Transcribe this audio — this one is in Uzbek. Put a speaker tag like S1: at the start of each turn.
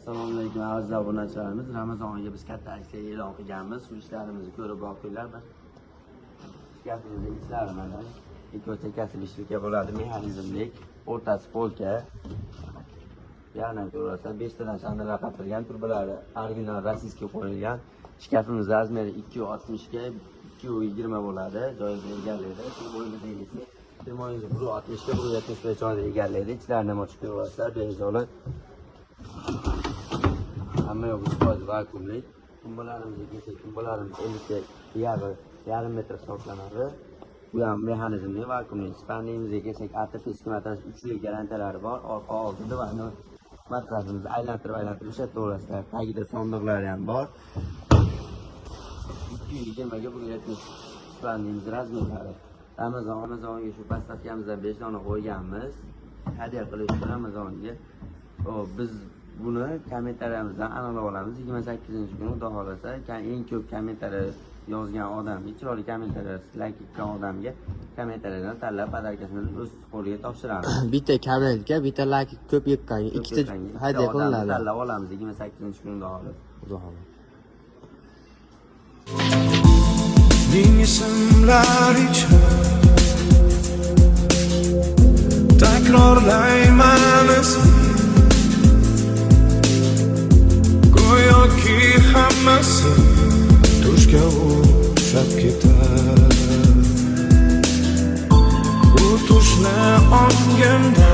S1: Assalomu alaykum aziz obunachilarimiz. Ramazon oyiga biz katta aksiya e'lon qilganmiz. Shu ishlarimizni ko'rib boqinglar. Shkafimizda ishlari mana. Ikki chekkasi beshlikka bo'ladi, mexanizmlik, o'rtasi polka. Yana ko'rasizlar 5 tadan shandallar qatilgan, turbalari original rossiyskiy qo'yilgan. Shkafimiz razmeri 2.60 ga 2.20 bo'ladi. Joyiga egallaydi. Shu bo'yingiz egasi. Termoyingiz 1.60 ga 1.75 joyda egallaydi. Ichlarini ochib ko'rasizlar, bezolar. Hamma yo'q foiz vakuumlik. Tumbalarimizni kelsak, tumbalarimiz 50 metr hisoblanadi. Bu ham mexanizmli vakuumli. Spandimizga kelsak, ATP skimataj 3 yil garantiyalari bor. Orqa oldida va matrasimizni aylantirib ishlataverasizlar. Tagida sondiqlari ham bor. 220 ga 170 spandimiz razmerlari. Ramazonga shu pastavkamizdan 5 dona qo'yganmiz. Hadya qilish uchun Ramazonga. Biz buni kommentariyamizdan aniqlab olamiz. 28-kuni Xudo xolasa, eng ko'p kommentariy yozgan odam, chiroyli kommentariy like qilgan odamga kommentariyadan tanlab podarkasini o'z qo'liga topshiramiz.
S2: Bitta kommentga bitta like ko'p yiqqan, ikkita hadya qilinadi.
S1: Tanlab olamiz 28-kuni Xudo xolasa.
S2: Xudo xolasa.
S3: Ming ismlar ichra takrorlayman ismini. Go'yoki hammasi tushga o'xshab ketar. Bu tushni ongimda